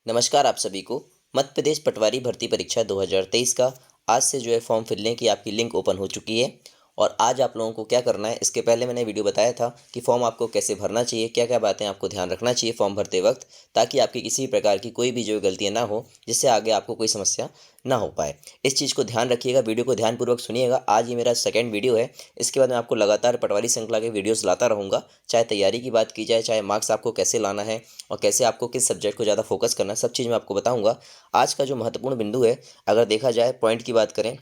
नमस्कार आप सभी को। मध्य प्रदेश पटवारी भर्ती परीक्षा 2023 का आज से जो है फॉर्म फिलने की आपकी लिंक ओपन हो चुकी है। और आज आप लोगों को क्या करना है, इसके पहले मैंने वीडियो बताया था कि फॉर्म आपको कैसे भरना चाहिए, क्या क्या बातें आपको ध्यान रखना चाहिए फॉर्म भरते वक्त, ताकि आपकी किसी प्रकार की कोई भी जो गलतियाँ ना हो, जिससे आगे आपको कोई समस्या ना हो पाए। इस चीज़ को ध्यान रखिएगा, वीडियो को ध्यानपूर्वक सुनिएगा। आज ये मेरा सेकंड वीडियो है। इसके बाद मैं आपको लगातार पटवारी श्रृंखला के वीडियोज़ लाता रहूँगा। चाहे तैयारी की बात की जाए, चाहे मार्क्स आपको कैसे लाना है और कैसे आपको किस सब्जेक्ट को ज़्यादा फोकस करना है, सब चीज़ मैं आपको बताऊँगा। आज का जो महत्वपूर्ण बिंदु है, अगर देखा जाए पॉइंट की बात करें,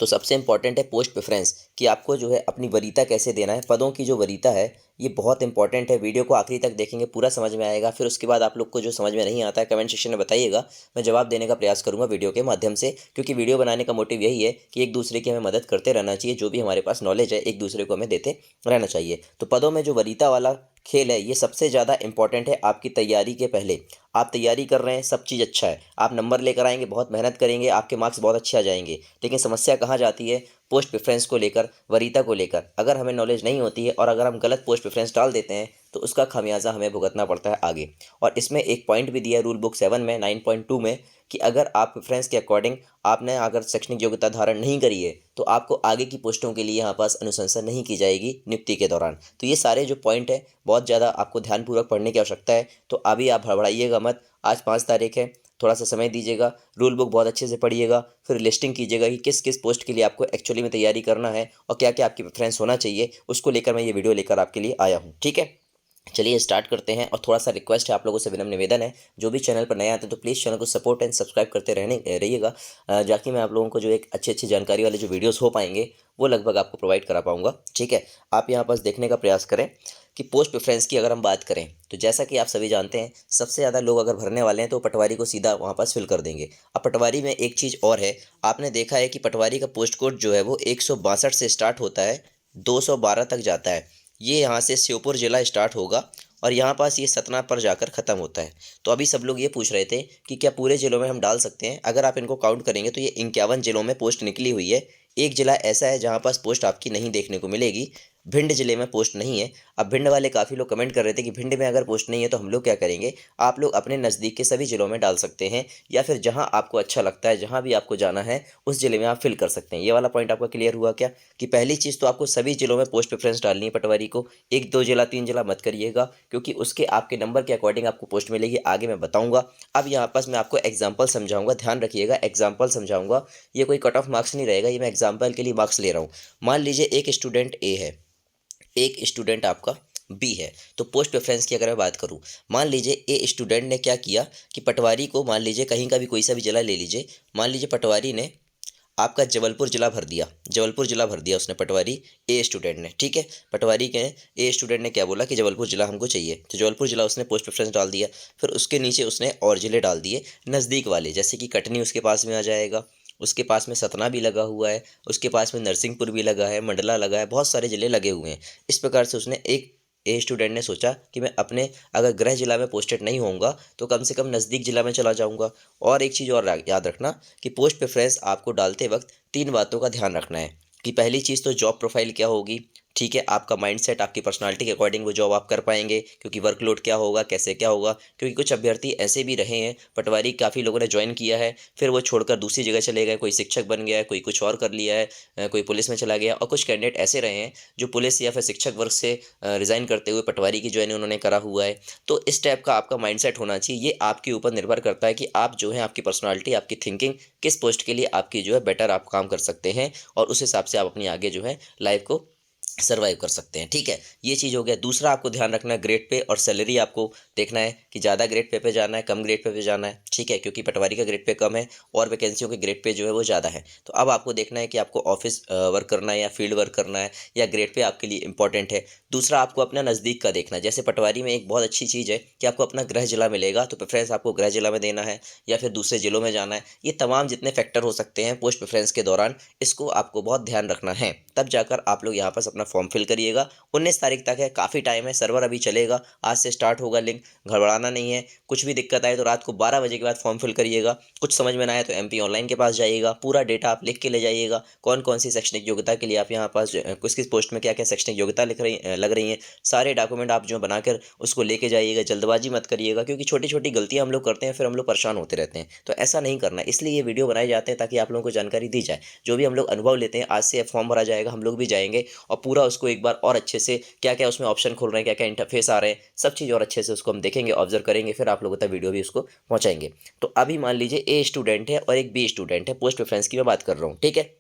तो सबसे इम्पॉर्टेंट है पोस्ट प्रेफरेंस, कि आपको जो है अपनी वरीयता कैसे देना है। पदों की जो वरीयता है ये बहुत इंपॉर्टेंट है। वीडियो को आखिरी तक देखेंगे, पूरा समझ में आएगा। फिर उसके बाद आप लोग को जो समझ में नहीं आता है कमेंट सेक्शन में बताइएगा, मैं जवाब देने का प्रयास करूंगा वीडियो के माध्यम से। क्योंकि वीडियो बनाने का मोटिव यही है कि एक दूसरे की हमें मदद करते रहना चाहिए। जो भी हमारे पास नॉलेज है एक दूसरे को हमें देते रहना चाहिए। तो पदों में जो वरीयता वाला खेल है ये सबसे ज़्यादा इंपॉर्टेंट है आपकी तैयारी के पहले। आप तैयारी कर रहे हैं, सब चीज़ अच्छा है, आप नंबर लेकर आएंगे, बहुत मेहनत करेंगे, आपके मार्क्स बहुत अच्छे आ जाएंगे। लेकिन समस्या कहाँ जाती है? पोस्ट प्रेफरेंस को लेकर, वरीयता को लेकर। अगर हमें नॉलेज नहीं होती है और अगर हम गलत पोस्ट प्रेफरेंस डाल देते हैं, तो उसका खामियाजा हमें भुगतना पड़ता है आगे। और इसमें एक पॉइंट भी दिया है रूल बुक 7 में 9.2 में, कि अगर आप प्रेफरेंस के अकॉर्डिंग आपने अगर शैक्षणिक योग्यता धारण नहीं करी है, तो आपको आगे की पोस्टों के लिए यहाँ पास अनुशंसा नहीं की जाएगी नियुक्ति के दौरान। तो ये सारे जो पॉइंट है बहुत ज़्यादा आपको ध्यानपूर्वक पढ़ने की आवश्यकता है। तो अभी आप हड़बड़ाइएगा मत। आज 5 तारीख है, थोड़ा सा समय दीजिएगा, रूल बुक बहुत अच्छे से पढ़िएगा, फिर लिस्टिंग कीजिएगा कि किस किस पोस्ट के लिए आपको एक्चुअली में तैयारी करना है और क्या क्या आपकी प्रेफरेंस होना चाहिए। उसको लेकर मैं ये वीडियो लेकर आपके लिए आया हूँ। ठीक है, चलिए स्टार्ट करते हैं। और थोड़ा सा रिक्वेस्ट है, आप लोगों से विनम्र निवेदन है, जो भी चैनल पर नए आते हैं तो प्लीज़ चैनल को सपोर्ट एंड सब्सक्राइब करते रहने रहिएगा, जाकि मैं आप लोगों को जो एक अच्छी अच्छी जानकारी वाले जो वीडियोस हो पाएंगे वो लगभग आपको प्रोवाइड करा पाऊंगा। ठीक है, आप यहाँ पास देखने का प्रयास करें कि पोस्ट प्रेफरेंस की अगर हम बात करें, तो जैसा कि आप सभी जानते हैं सबसे ज़्यादा लोग अगर भरने वाले हैं तो पटवारी को सीधा वहाँ पास फिल कर देंगे। अब पटवारी में एक चीज़ और है, आपने देखा है कि पटवारी का पोस्ट कोड जो है वो 162 से स्टार्ट होता है, 212 तक जाता है। ये यहाँ से श्योपुर जिला स्टार्ट होगा और यहाँ पास ये सतना पर जाकर ख़त्म होता है। तो अभी सब लोग ये पूछ रहे थे कि क्या पूरे ज़िलों में हम डाल सकते हैं। अगर आप इनको काउंट करेंगे तो ये 51 ज़िलों में पोस्ट निकली हुई है। एक ज़िला ऐसा है जहाँ पास पोस्ट आपकी नहीं देखने को मिलेगी, भिंड ज़िले में पोस्ट नहीं है। अब भिंड वाले काफ़ी लोग कमेंट कर रहे थे कि भिंड में अगर पोस्ट नहीं है तो हम लोग क्या करेंगे। आप लोग अपने नज़दीक के सभी ज़िलों में डाल सकते हैं, या फिर जहाँ आपको अच्छा लगता है, जहाँ भी आपको जाना है उस ज़िले में आप फिल कर सकते हैं। ये वाला पॉइंट आपका क्लियर हुआ क्या? कि पहली चीज़ तो आपको सभी ज़िलों में पोस्ट प्रेफरेंस डालनी है पटवारी को। एक दो जिला तीन जिला मत करिएगा, क्योंकि उसके आपके नंबर के अकॉर्डिंग आपको पोस्ट मिलेगी, आगे मैं बताऊंगा। अब यहाँ पास मैं आपको एग्जाम्पल समझाऊंगा, ध्यान रखिएगा, एग्जाम्पल समझाऊंगा। ये कोई कट ऑफ मार्क्स नहीं रहेगा, ये मैं एग्जाम्पल के लिए मार्क्स ले रहा हूँ। मान लीजिए एक स्टूडेंट ए है, एक स्टूडेंट आपका बी है। तो पोस्ट प्रेफरेंस की अगर मैं बात करूं, मान लीजिए ए स्टूडेंट ने क्या किया कि पटवारी को, मान लीजिए कहीं का भी कोई सा भी जिला ले लीजिए, मान लीजिए पटवारी ने आपका जबलपुर जिला भर दिया, जबलपुर जिला भर दिया उसने, पटवारी ए स्टूडेंट ने। ठीक है, पटवारी के ए स्टूडेंट ने क्या बोला कि जबलपुर जिला हमको चाहिए, तो जबलपुर जिला उसने पोस्ट प्रेफरेंस डाल दिया। फिर उसके नीचे उसने और जिले डाल दिए नज़दीक वाले, जैसे कि कटनी उसके पास में आ जाएगा, उसके पास में सतना भी लगा हुआ है, उसके पास में नरसिंहपुर भी लगा है, मंडला लगा है, बहुत सारे ज़िले लगे हुए हैं। इस प्रकार से उसने एक ए स्टूडेंट ने सोचा कि मैं अपने अगर गृह जिला में पोस्टेड नहीं होऊंगा तो कम से कम नज़दीक जिला में चला जाऊंगा। और एक चीज़ और याद रखना कि पोस्ट प्रेफरेंस आपको डालते वक्त 3 बातों का ध्यान रखना है। कि पहली चीज़ तो जॉब प्रोफाइल क्या होगी, ठीक है, आपका माइंडसेट, आपकी पर्सनालिटी के अकॉर्डिंग वो जॉब आप कर पाएंगे, क्योंकि वर्कलोड क्या होगा, कैसे क्या होगा। क्योंकि कुछ अभ्यर्थी ऐसे भी रहे हैं, पटवारी काफ़ी लोगों ने ज्वाइन किया है, फिर वो छोड़कर दूसरी जगह चले गए, कोई शिक्षक बन गया है, कोई कुछ और कर लिया है, कोई पुलिस में चला गया। और कुछ कैंडिडेट ऐसे रहे हैं जो पुलिस या फिर शिक्षक वर्ग से रिज़ाइन करते हुए पटवारी की ज्वाइन उन्होंने करा हुआ है। तो इस टाइप का आपका माइंडसेट होना चाहिए। ये आपके ऊपर निर्भर करता है कि आप जो है, आपकी पर्सनालिटी, आपकी थिंकिंग किस पोस्ट के लिए आपकी जो है बेटर आप काम कर सकते हैं, और उस हिसाब से आप अपनी आगे जो है लाइफ को सर्वाइव कर सकते हैं। ठीक है, ये चीज़ हो गया। दूसरा आपको ध्यान रखना है ग्रेड पे और सैलरी आपको देखना है कि ज़्यादा ग्रेड पे जाना है, कम ग्रेड पे जाना है। ठीक है, क्योंकि पटवारी का ग्रेड पे कम है और वैकेंसियों के ग्रेड पे जो है वो ज़्यादा है। तो अब आपको देखना है कि आपको ऑफिस वर्क करना है या फील्ड वर्क करना है, या ग्रेड पे आपके लिए इंपॉर्टेंट है। दूसरा आपको अपना नज़दीक का देखना है। जैसे पटवारी में एक बहुत अच्छी चीज़ है कि आपको अपना गृह जिला मिलेगा, तो प्रेफरेंस आपको गृह जिला में देना है या फिर दूसरे जिलों में जाना है। ये तमाम जितने फैक्टर हो सकते हैं पोस्ट प्रेफरेंस के दौरान, इसको आपको बहुत ध्यान रखना है, तब जाकर आप लोग यहाँ पास अपना फॉर्म फिल करिएगा। 19 तारीख तक है, काफ़ी टाइम है, सर्वर अभी चलेगा, आज से स्टार्ट होगा लिंक, घबराना नहीं है। कुछ भी दिक्कत आए तो रात को 12 बजे के बाद फॉर्म फिल करिएगा। कुछ समझ में ना आए तो MP ऑनलाइन के पास जाइएगा, पूरा डेटा आप लिख के ले जाइएगा, कौन कौन सी शैक्षणिक योग्यता के लिए आप यहाँ पास किस किस पोस्ट में क्या क्या शैक्षणिक योग्यता लग रही हैं, सारे डॉक्यूमेंट आप जो बनाकर उसको लेके जाइएगा। जल्दबाजी मत करिएगा, क्योंकि छोटी छोटी गलतियां हम लोग करते हैं, फिर हम लोग परेशान होते रहते हैं। तो ऐसा नहीं करना, इसलिए ये वीडियो बनाए जाते हैं ताकि आप लोगों को जानकारी दी जाए। जो भी हम लोग अनुभव लेते हैं, आज से फॉर्म भरा जाएगा, हम लोग भी जाएंगे और पूरा उसको एक बार और अच्छे से क्या क्या उसमें ऑप्शन खुल रहे हैं, क्या क्या इंटरफेस आ रहे हैं, सब चीज़ और अच्छे से उसको हम देखेंगे, ऑब्जर्व करेंगे, फिर आप लोगों तक वीडियो भी उसको पहुंचाएंगे। तो अभी मान लीजिए A स्टूडेंट है और एक B स्टूडेंट है, पोस्ट प्रेफरेंस की मैं बात कर रहा हूँ, ठीक है।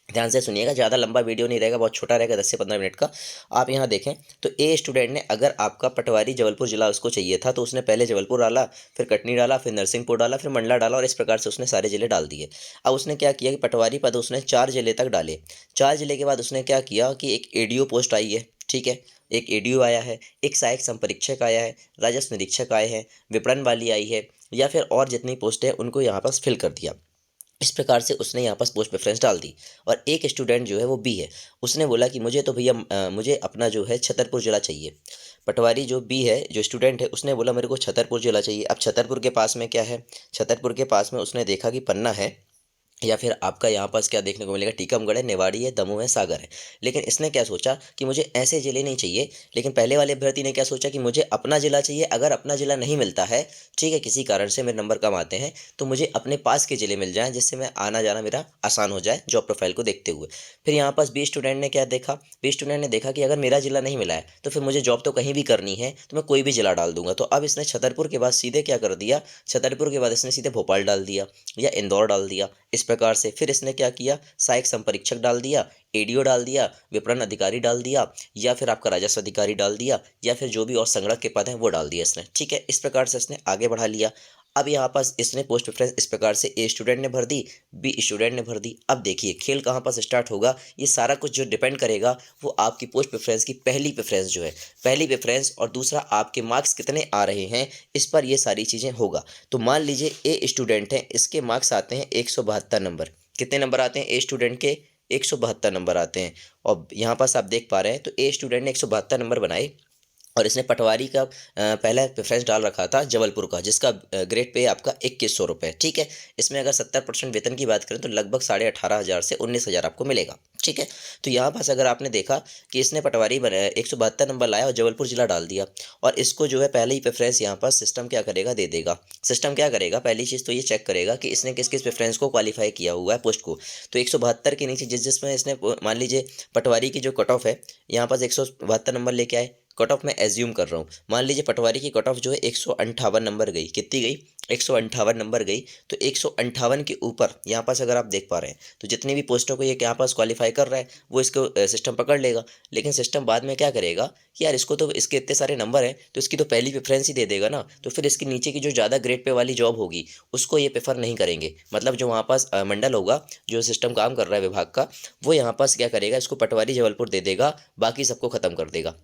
ध्यान से सुनिएगा, ज़्यादा लंबा वीडियो नहीं रहेगा, बहुत छोटा रहेगा, 10 से 15 मिनट का। आप यहाँ देखें तो ए स्टूडेंट ने, अगर आपका पटवारी जबलपुर जिला उसको चाहिए था, तो उसने पहले जबलपुर डाला, फिर कटनी डाला, फिर नरसिंहपुर डाला, फिर मंडला डाला, और इस प्रकार से उसने सारे जिले डाल दिए। अब उसने क्या किया कि पटवारी पद उसने 4 जिले तक डाले। 4 जिले के बाद उसने क्या किया कि एक ADO पोस्ट आई है, ठीक है, एक ADO आया है, एक सहायक संपरीक्षक आया है, राजस्व निरीक्षक आए हैं, विपणन वाली आई है, या फिर और जितनी पोस्ट है उनको यहाँ पर फिल कर दिया। इस प्रकार से उसने यहाँ पास पोस्ट प्रेफरेंस डाल दी। और एक स्टूडेंट जो है वो B है, उसने बोला कि मुझे तो भैया मुझे अपना जो है छतरपुर जिला चाहिए। पटवारी जो B है, जो स्टूडेंट है, उसने बोला मेरे को छतरपुर जिला चाहिए। अब छतरपुर के पास में क्या है, छतरपुर के पास में उसने देखा कि पन्ना है, या फिर आपका यहाँ पास क्या देखने को मिलेगा, टीकमगढ़ है, नेवाड़ी है, दमोह है, सागर है। लेकिन इसने क्या सोचा कि मुझे ऐसे ज़िले नहीं चाहिए। लेकिन पहले वाले अभ्यर्थी ने क्या सोचा कि मुझे अपना ज़िला चाहिए। अगर अपना ज़िला नहीं मिलता है, ठीक है, किसी कारण से मेरे नंबर कम आते हैं, तो मुझे अपने पास के ज़िले मिल जाएँ, जिससे मैं आना जाना मेरा आसान हो जाए जॉब प्रोफाइल को देखते हुए। फिर यहाँ पास B स्टूडेंट ने क्या देखा, B स्टूडेंट ने देखा कि अगर मेरा ज़िला नहीं मिला है तो फिर मुझे जॉब तो कहीं भी करनी है, तो मैं कोई भी ज़िला डाल दूंगा। तो अब इसने छतरपुर के बाद सीधे क्या कर दिया, छतरपुर के बाद इसने सीधे भोपाल डाल दिया या इंदौर डाल दिया। इस प्रकार से फिर इसने क्या किया, सहायक संपरीक्षक डाल दिया, ADO डाल दिया, विपणन अधिकारी डाल दिया, या फिर आपका राजस्व अधिकारी डाल दिया, या फिर जो भी और संगणक के पद हैं वो डाल दिया इसने, ठीक है। इस प्रकार से इसने आगे बढ़ा लिया। अब यहाँ पास इसने पोस्ट प्रेफरेंस इस प्रकार से A स्टूडेंट ने भर दी, B स्टूडेंट ने भर दी। अब देखिए खेल कहाँ पास स्टार्ट होगा, ये सारा कुछ जो डिपेंड करेगा वो आपकी पोस्ट प्रेफरेंस की पहली प्रेफरेंस जो है, पहली प्रेफरेंस, और दूसरा आपके मार्क्स कितने आ रहे हैं, इस पर ये सारी चीज़ें होगा। तो मान लीजिए A स्टूडेंट है, इसके मार्क्स आते हैं 172 नंबर। कितने नंबर आते हैं A स्टूडेंट के, 172 नंबर आते हैं। और यहाँ पास आप देख पा रहे हैं तो A स्टूडेंट ने 172 नंबर बनाए, और इसने पटवारी का पहला प्रेफरेंस डाल रखा था जबलपुर का, जिसका ग्रेड पे आपका 2100 रुपये, ठीक है। इसमें अगर 70% वेतन की बात करें तो लगभग 18,500 से 19,000 आपको मिलेगा, ठीक है। तो यहाँ पास अगर आपने देखा कि इसने पटवारी 172 नंबर लाया और जबलपुर जिला डाल दिया, और इसको जो है पहले ही प्रेफरेंस यहाँ पास सिस्टम क्या करेगा, दे देगा। सिस्टम क्या करेगा, पहली चीज़ तो ये चेक करेगा कि इसने किस किस प्रेफरेंस को क्वालिफाई किया हुआ है पोस्ट को। तो 172 के नीचे जिसमें इसने मान लीजिए पटवारी की जो कट ऑफ है, यहाँ पास 172 नंबर लेके आए। कट ऑफ मैं एज्यूम कर रहा हूँ, मान लीजिए पटवारी की कट ऑफ जो है 158 नंबर गई, कितनी गई, 158 नंबर गई। तो 158 के ऊपर यहाँ पास अगर आप देख पा रहे हैं तो जितनी भी पोस्टों को ये यहाँ पास क्वालिफाई कर रहा है वो इसको सिस्टम पकड़ लेगा। लेकिन सिस्टम बाद में क्या करेगा कि यार इसको तो, इसके इतने सारे नंबर हैं तो इसकी तो पहली प्रेफरेंस ही दे देगा ना, तो फिर इसके नीचे की जो ज़्यादा ग्रेड पे वाली जॉब होगी उसको ये प्रेफर नहीं करेंगे। मतलब जो वहाँ पास मंडल होगा, जो सिस्टम काम कर रहा है विभाग का, वो यहाँ पास क्या करेगा, इसको पटवारी जबलपुर दे देगा, बाकी सबको खत्म कर देगा।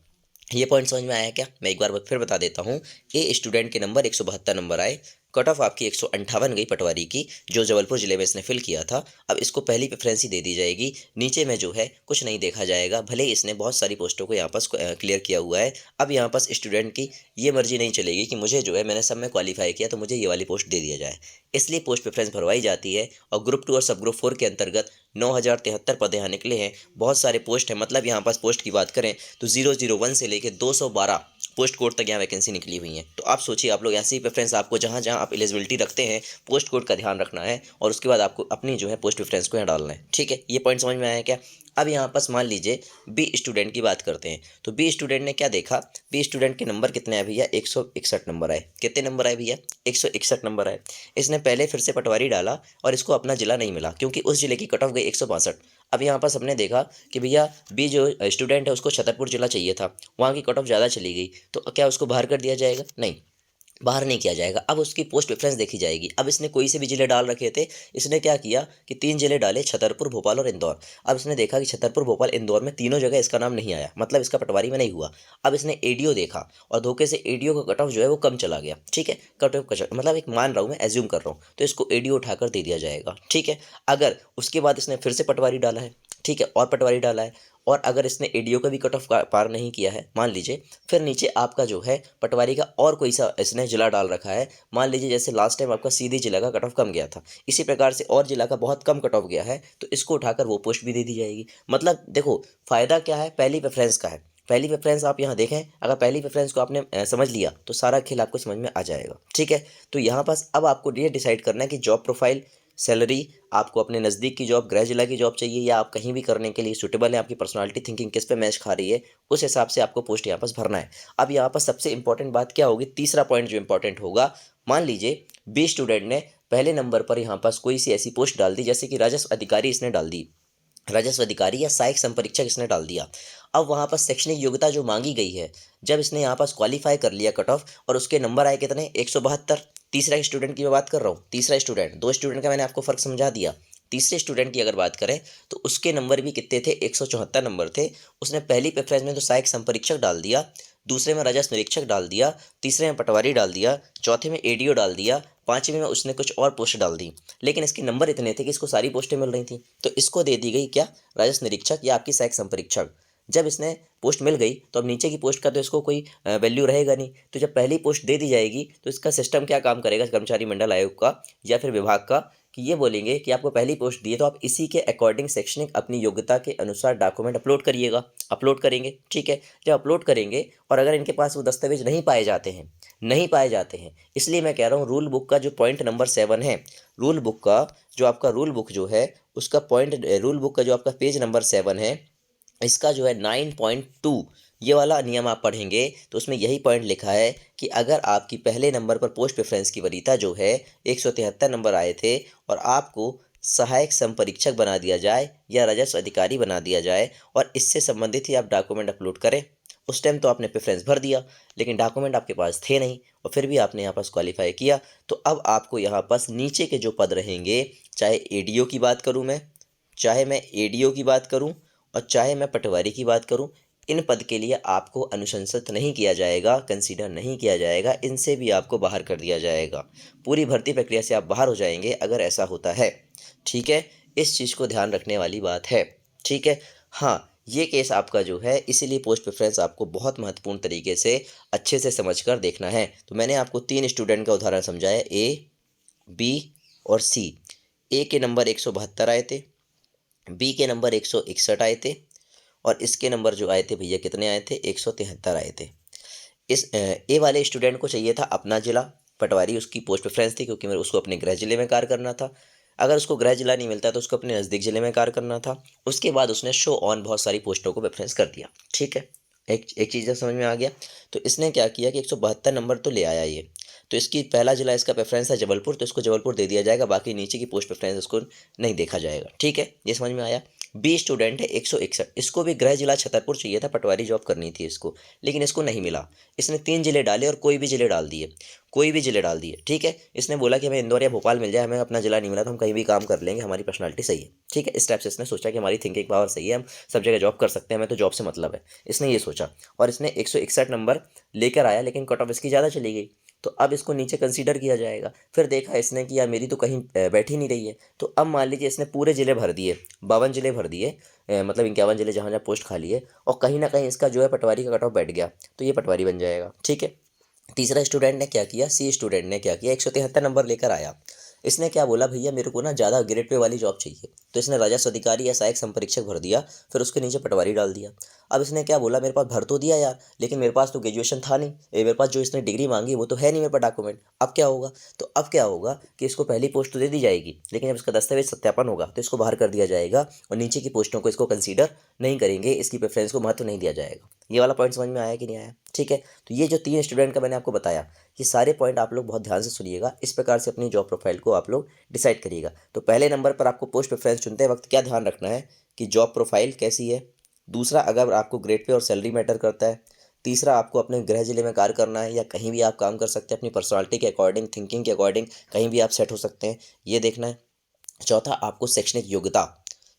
ये पॉइंट समझ में आया क्या, मैं एक बार फिर बता देता हूँ। ए स्टूडेंट के नंबर 172 नंबर आए, कट ऑफ आपकी 158 गई पटवारी की, जो जबलपुर जिले में इसने फिल किया था। अब इसको पहली प्रेफरेंस ही दे दी जाएगी, नीचे में जो है कुछ नहीं देखा जाएगा, भले ही इसने बहुत सारी पोस्टों को यहाँ पास क्लियर किया हुआ है। अब यहाँ पास स्टूडेंट की ये मर्जी नहीं चलेगी कि मुझे जो है मैंने सब में क्वालिफाई किया तो मुझे ये वाली पोस्ट दे दिया जाए, इसलिए पोस्ट प्रेफरेंस भरवाई जाती है। और ग्रुप 2 और सब ग्रुप 4 के अंतर्गत 9,073 पद यहाँ निकले हैं, बहुत सारे पोस्ट हैं। मतलब यहाँ पास पोस्ट की बात करें तो 001 से लेकर 212 पोस्ट कोड तक यहाँ वैकेंसी निकली हुई है। तो आप सोचिए, आप लोग ऐसी प्रेफरेंस, आपको जहाँ जहाँ आप एलिजिबिलिटी रखते हैं पोस्ट कोड का ध्यान रखना है, और उसके बाद आपको अपनी जो है पोस्ट प्रेफरेंस को यहाँ डालना है, ठीक है। ये पॉइंट समझ में आया क्या। अब यहाँ पास मान लीजिए B स्टूडेंट की बात करते हैं, तो B स्टूडेंट ने क्या देखा, B स्टूडेंट के नंबर कितने आए भैया, 161 नंबर आए। कितने नंबर आए भैया, 161 नंबर आए। इसने पहले फिर से पटवारी डाला और इसको अपना जिला नहीं मिला, क्योंकि उस जिले की कट ऑफ गई 162। अब यहाँ पास हमने देखा कि भैया B जो स्टूडेंट है उसको छतरपुर जिला चाहिए था, वहाँ की कट ऑफ ज़्यादा चली गई, तो क्या उसको बाहर कर दिया जाएगा, नहीं, बाहर नहीं किया जाएगा। अब उसकी पोस्ट प्रेफरेंस देखी जाएगी। अब इसने कोई से भी जिले डाल रखे थे, इसने क्या किया कि 3 जिले डाले, छतरपुर, भोपाल और इंदौर। अब इसने देखा कि छतरपुर, भोपाल, इंदौर में तीनों जगह इसका नाम नहीं आया, मतलब इसका पटवारी में नहीं हुआ। अब इसने ADO देखा और धोखे से ADO का कट ऑफ जो है वो कम चला गया, ठीक है। कट ऑफ मतलब एक मान रहा हूँ मैं, एज्यूम कर रहा हूँ, तो इसको ADO उठाकर दे दिया जाएगा, ठीक है। अगर उसके बाद इसने फिर से पटवारी डाला है, ठीक है, और पटवारी डाला है, और अगर इसने एडीओ का भी कट ऑफ पार नहीं किया है मान लीजिए, फिर नीचे आपका जो है पटवारी का और कोई सा इसने जिला डाल रखा है, मान लीजिए जैसे लास्ट टाइम आपका सीधी जिला का कट ऑफ कम गया था, इसी प्रकार से और जिला का बहुत कम कट ऑफ गया है, तो इसको उठाकर वो पोस्ट भी दे दी जाएगी। मतलब देखो फ़ायदा क्या है, पहली प्रेफरेंस का है। पहली प्रेफरेंस आप यहाँ देखें, अगर पहली प्रेफरेंस को आपने समझ लिया तो सारा खेल आपको समझ में आ जाएगा। ठीक है, तो यहाँ पास अब आपको ये डिसाइड करना है कि जॉब प्रोफाइल, सैलरी, आपको अपने नज़दीक की जॉब, गृह जिला की जॉब चाहिए या आप कहीं भी करने के लिए सूटेबल है, आपकी पर्सनालिटी थिंकिंग किस पे मैच खा रही है, उस हिसाब से आपको पोस्ट यहाँ पास भरना है। अब यहाँ पर सबसे इंपॉर्टेंट बात क्या होगी, तीसरा पॉइंट जो इंपॉर्टेंट होगा, मान लीजिए 20 स्टूडेंट ने पहले नंबर पर यहाँ पास कोई सी ऐसी पोस्ट डाल दी, जैसे कि राजस्व अधिकारी इसने डाल दी, राजस्व अधिकारी या सहायक संपरीक्षक इसने डाल दिया। अब वहाँ पर शैक्षणिक योग्यता जो मांगी गई है, जब इसने यहाँ पास क्वालिफाई कर लिया कट ऑफ और उसके नंबर आए कितने, 172। तीसरा स्टूडेंट की मैं बात कर रहा हूँ, तीसरा स्टूडेंट, दो स्टूडेंट का मैंने आपको फ़र्क समझा दिया। तीसरे स्टूडेंट की अगर बात करें तो उसके नंबर भी कितने थे, 174 नंबर थे। उसने पहली प्रेफरेंस में तो सहायक संपरीक्षक डाल दिया, दूसरे में राजस्व निरीक्षक डाल दिया, तीसरे में पटवारी डाल दिया, चौथे में एडीओ डाल दिया, पाँचवें में उसने कुछ और पोस्ट डाल दी। लेकिन इसके नंबर इतने थे कि इसको सारी पोस्टें मिल रही थी, तो इसको दे दी गई क्या, राजस्व निरीक्षक या आपकी सहायक संपरीक्षक। जब इसने पोस्ट मिल गई तो अब नीचे की पोस्ट का तो इसको कोई वैल्यू रहेगा नहीं, तो जब पहली पोस्ट दे दी जाएगी तो इसका सिस्टम क्या काम करेगा, कर्मचारी मंडल आयोग का या फिर विभाग का, कि ये बोलेंगे कि आपको पहली पोस्ट दी है तो आप इसी के अकॉर्डिंग शैक्षणिक अपनी योग्यता के अनुसार डॉक्यूमेंट अपलोड करिएगा, अपलोड करेंगे। ठीक है, जब अपलोड करेंगे और अगर इनके पास वो दस्तावेज नहीं पाए जाते हैं, नहीं पाए जाते हैं, इसलिए मैं कह रहा हूँ रूल बुक का जो पॉइंट नंबर 7 है, रूल बुक का जो आपका रूल बुक जो है उसका पॉइंट, रूल बुक का जो आपका पेज नंबर 7 है, इसका जो है 9.2 ये वाला नियम आप पढ़ेंगे तो उसमें यही पॉइंट लिखा है कि अगर आपकी पहले नंबर पर पोस्ट प्रेफरेंस की वरीयता जो है 173 नंबर आए थे और आपको सहायक संपरीक्षक बना दिया जाए या राजस्व अधिकारी बना दिया जाए और इससे संबंधित ही आप डॉक्यूमेंट अपलोड करें, उस टाइम तो आपने प्रेफरेंस भर दिया लेकिन डॉक्यूमेंट आपके पास थे नहीं और फिर भी आपने यहाँ पास क्वालिफाई किया, तो अब आपको यहाँ पास नीचे के जो पद रहेंगे, चाहे एडीओ की बात करूँ मैं, चाहे मैं एडीओ की बात करूँ और चाहे मैं पटवारी की बात करूं, इन पद के लिए आपको अनुशंसित नहीं किया जाएगा, कंसीडर नहीं किया जाएगा, इनसे भी आपको बाहर कर दिया जाएगा। पूरी भर्ती प्रक्रिया से आप बाहर हो जाएंगे अगर ऐसा होता है। ठीक है, इस चीज़ को ध्यान रखने वाली बात है। ठीक है, हाँ, ये केस आपका जो है, इसीलिए पोस्ट प्रेफरेंस आपको बहुत महत्वपूर्ण तरीके से अच्छे से समझ कर देखना है। तो मैंने आपको 3 स्टूडेंट का उदाहरण समझाया, ए, बी और सी। ए के नंबर 172 आए थे, बी के नंबर 161 आए थे और इसके नंबर जो आए थे भैया कितने आए थे, 173 आए थे। इस ए वाले स्टूडेंट को चाहिए था अपना ज़िला, पटवारी उसकी पोस्ट प्रेफरेंस थी क्योंकि मेरे उसको अपने गृह ज़िले में कार्य करना था। अगर उसको गृह ज़िला नहीं मिलता तो उसको अपने नज़दीक ज़िले में कार्य करना था। उसके बाद उसने शो ऑन बहुत सारी पोस्टों को प्रेफरेंस कर दिया। ठीक है, एक एक चीज़ समझ में आ गया। तो इसने क्या किया कि 172 नंबर तो ले आया ये, तो इसकी पहला ज़िला इसका प्रेफरेंस है जबलपुर, तो इसको जबलपुर दे दिया जाएगा, बाकी नीचे की पोस्ट प्रेफरेंस उसको नहीं देखा जाएगा। ठीक है, ये समझ में आया। बी स्टूडेंट है 161, इसको भी गृह जिला छतरपुर चाहिए था, पटवारी जॉब करनी थी इसको, लेकिन इसको नहीं मिला। इसने 3 जिले डाले और कोई भी जिले डाल दिए, कोई भी जिले डाल दिए। ठीक है, इसने बोला कि हमें इंदौर या भोपाल मिल जाए, हमें अपना जिला नहीं मिला तो हम कहीं भी काम कर लेंगे, हमारी पर्सनालिटी सही है। ठीक है, इस टाइप से इसने सोचा कि हमारी थिंकिंग पावर सही है, हम सब जगह जॉब कर सकते हैं, हमें तो जॉब से मतलब है, इसने ये सोचा। और इसने 161 नंबर लेकर आया लेकिन कट ऑफ इसकी ज़्यादा चली गई, तो अब इसको नीचे कंसीडर किया जाएगा। फिर देखा इसने कि यार मेरी तो कहीं बैठ ही नहीं रही है, तो अब मान लीजिए इसने पूरे ज़िले भर दिए, 52 ज़िले भर दिए, मतलब 51 ज़िले जहाँ जहाँ पोस्ट खाली है, और कहीं ना कहीं इसका जो है पटवारी का कट ऑफ बैठ गया, तो ये पटवारी बन जाएगा। ठीक है, तीसरा स्टूडेंट ने क्या किया, सी स्टूडेंट ने क्या किया, 173 नंबर लेकर आया। इसने क्या बोला, भैया मेरे को ना ज़्यादा ग्रेड पे वाली जॉब चाहिए, तो इसने राजस्व अधिकारी या सहायक संपरीक्षक भर दिया, फिर उसके नीचे पटवारी डाल दिया। अब इसने क्या बोला, मेरे पास भर तो दिया यार, लेकिन मेरे पास तो ग्रेजुएशन था नहीं, मेरे पास जो इसने डिग्री मांगी वो तो है नहीं मेरे पास डॉक्यूमेंट। अब क्या होगा, तो अब क्या होगा कि इसको पहली पोस्ट तो दे दी जाएगी, लेकिन जब इसका दस्तावेज सत्यापन होगा तो इसको बाहर कर दिया जाएगा और नीचे की पोस्टों को इसको कंसीडर नहीं करेंगे, इसकी प्रेफरेंस को महत्व नहीं दिया जाएगा। ये वाला पॉइंट समझ में आया कि नहीं आया। ठीक है, तो ये जो 3 स्टूडेंट का मैंने आपको बताया, ये सारे पॉइंट आप लोग बहुत ध्यान से सुनिएगा, इस प्रकार से अपनी जॉब प्रोफाइल को आप लोग डिसाइड करिएगा। तो पहले नंबर पर आपको पोस्ट प्रेफरेंस चुनते वक्त क्या ध्यान रखना है कि जॉब प्रोफाइल कैसी है। दूसरा, अगर आपको ग्रेड पे और सैलरी मैटर करता है। तीसरा, आपको अपने गृह जिले में कार्य करना है या कहीं भी आप काम कर सकते हैं, अपनी पर्सनालिटी के अकॉर्डिंग, थिंकिंग के अकॉर्डिंग कहीं भी आप सेट हो सकते हैं, ये देखना है। चौथा, आपको शैक्षणिक योग्यता,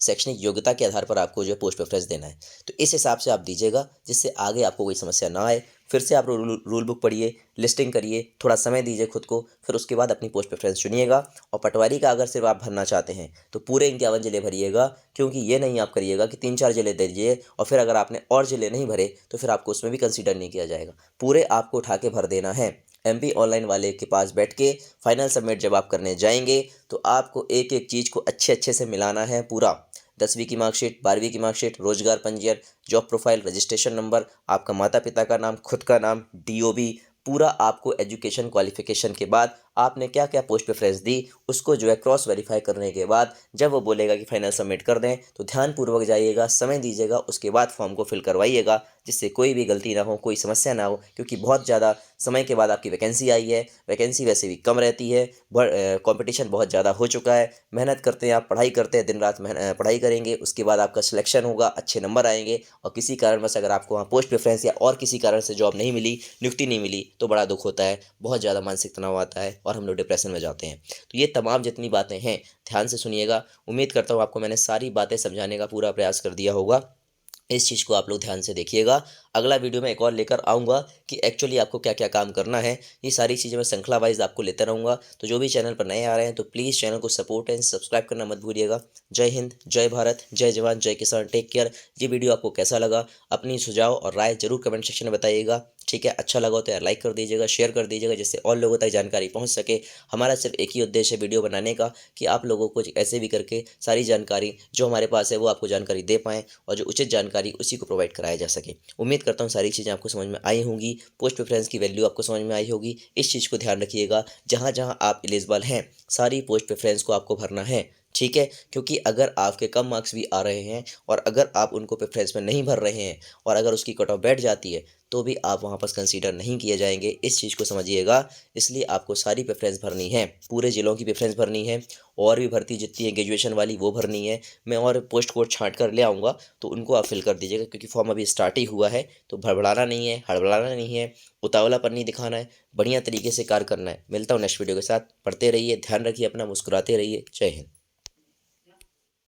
शैक्षणिक योग्यता के आधार पर आपको जो है पोस्ट प्रेफरेंस देना है। तो इस हिसाब से आप दीजिएगा, जिससे आगे आपको कोई समस्या ना आए। फिर से आप रूल बुक पढ़िए, लिस्टिंग करिए, थोड़ा समय दीजिए खुद को, फिर उसके बाद अपनी पोस्ट प्रेफरेंस चुनिएगा। और पटवारी का अगर सिर्फ आप भरना चाहते हैं तो पूरे 51 ज़िले भरिएगा, क्योंकि ये नहीं आप करिएगा कि 3-4 ज़िले दे दीजिए और फिर अगर आपने और ज़िले नहीं भरे तो फिर आपको उसमें भी कंसीडर नहीं किया जाएगा। पूरे आपको उठा के भर देना है। एमपी ऑनलाइन वाले के पास बैठ के फाइनल सबमिट जब आप करने जाएंगे तो आपको एक एक चीज़ को अच्छे अच्छे से मिलाना है पूरा। 10वीं की मार्कशीट, 12वीं की मार्कशीट, रोजगार पंजीयन, जॉब प्रोफाइल, रजिस्ट्रेशन नंबर, आपका माता पिता का नाम, खुद का नाम, डीओबी, पूरा आपको एजुकेशन क्वालिफिकेशन के बाद आपने क्या क्या पोस्ट प्रेफरेंस दी उसको जो है क्रॉस वेरीफाई करने के बाद जब वो बोलेगा कि फाइनल सबमिट कर दें तो ध्यानपूर्वक जाइएगा, समय दीजिएगा, उसके बाद फॉर्म को फिल करवाइएगा, जिससे कोई भी गलती ना हो, कोई समस्या ना हो। क्योंकि बहुत ज़्यादा समय के बाद आपकी वैकेंसी आई है, वैकेंसी वैसे भी कम रहती है, कंपटीशन बहुत ज़्यादा हो चुका है। मेहनत करते हैं आप, पढ़ाई करते हैं, दिन रात पढ़ाई करेंगे, उसके बाद आपका सिलेक्शन होगा, अच्छे नंबर आएंगे और किसी कारणवश अगर आपको वहाँ पोस्ट प्रेफरेंस या और किसी कारण से जॉब नहीं मिली, नियुक्ति नहीं मिली, तो बड़ा दुख होता है, बहुत ज़्यादा मानसिक तनाव आता है और हम लोग डिप्रेशन में जाते हैं। तो ये तमाम जितनी बातें हैं ध्यान से सुनिएगा। उम्मीद करता हूँ आपको मैंने सारी बातें समझाने का पूरा प्रयास कर दिया होगा। इस चीज़ को आप लोग ध्यान से देखिएगा। अगला वीडियो मैं एक और लेकर आऊँगा कि एक्चुअली आपको क्या-क्या काम करना है। ये सारी चीज़ें मैं श्रृंखला वाइज़ आपको लेता रहूँगा। तो जो भी चैनल पर नए आ रहे हैं तो प्लीज़ चैनल को सपोर्ट एंड सब्सक्राइब करना मत भूलिएगा। जय हिंद, जय भारत, जय जवान, जय किसान, टेक केयर। ये वीडियो आपको कैसा लगा? अपनी सुझाव और राय ज़रूर कमेंट सेक्शन में बताइएगा। ठीक है, अच्छा लगा हो तो यार लाइक कर दीजिएगा, शेयर कर दीजिएगा, जिससे और लोगों तक जानकारी पहुँच सके। हमारा सिर्फ एक ही उद्देश्य है वीडियो बनाने का कि आप लोगों को ऐसे भी करके सारी जानकारी जो हमारे पास है वो आपको जानकारी दे पाएँ और जो उचित जानकारी उसी को प्रोवाइड कराया जा सके। उम्मीद करता हूँ सारी चीज़ें आपको समझ में आई होंगी, पोस्ट प्रेफरेंस की वैल्यू आपको समझ में आई होगी। इस चीज़ को ध्यान रखिएगा, जहाँ-जहाँ आप एलिजिबल हैं, सारी पोस्ट प्रेफरेंस को आपको भरना है, ठीक है? क्योंकि अगर आपके कम मार्क्स भी आ रहे हैं और अगर आप उनको प्रेफरेंस में नहीं भर रहे हैं और अगर उसकी कट ऑफ बैठ जाती है, तो भी आप वहाँ पर कंसीडर नहीं किए जाएँगे। इस चीज़ को समझिएगा, इसलिए आपको सारी प्रेफरेंस भरनी है, पूरे ज़िलों की प्रेफरेंस भरनी है और भी भर्ती जितनी है ग्रेजुएशन वाली वो भरनी है। मैं और पोस्ट कोड छाँट कर ले आऊँगा, तो उनको आप फिल कर दीजिएगा, क्योंकि फॉर्म अभी स्टार्ट ही हुआ है। तो भड़बड़ाना नहीं है, हड़बड़ाना नहीं है, उतावलापन नहीं दिखाना है, बढ़िया तरीके से कार्य करना है। मिलता हूँ नेक्स्ट वीडियो के साथ। पढ़ते रहिए, ध्यान रखिए अपना, मुस्कुराते रहिए। जय हिंद।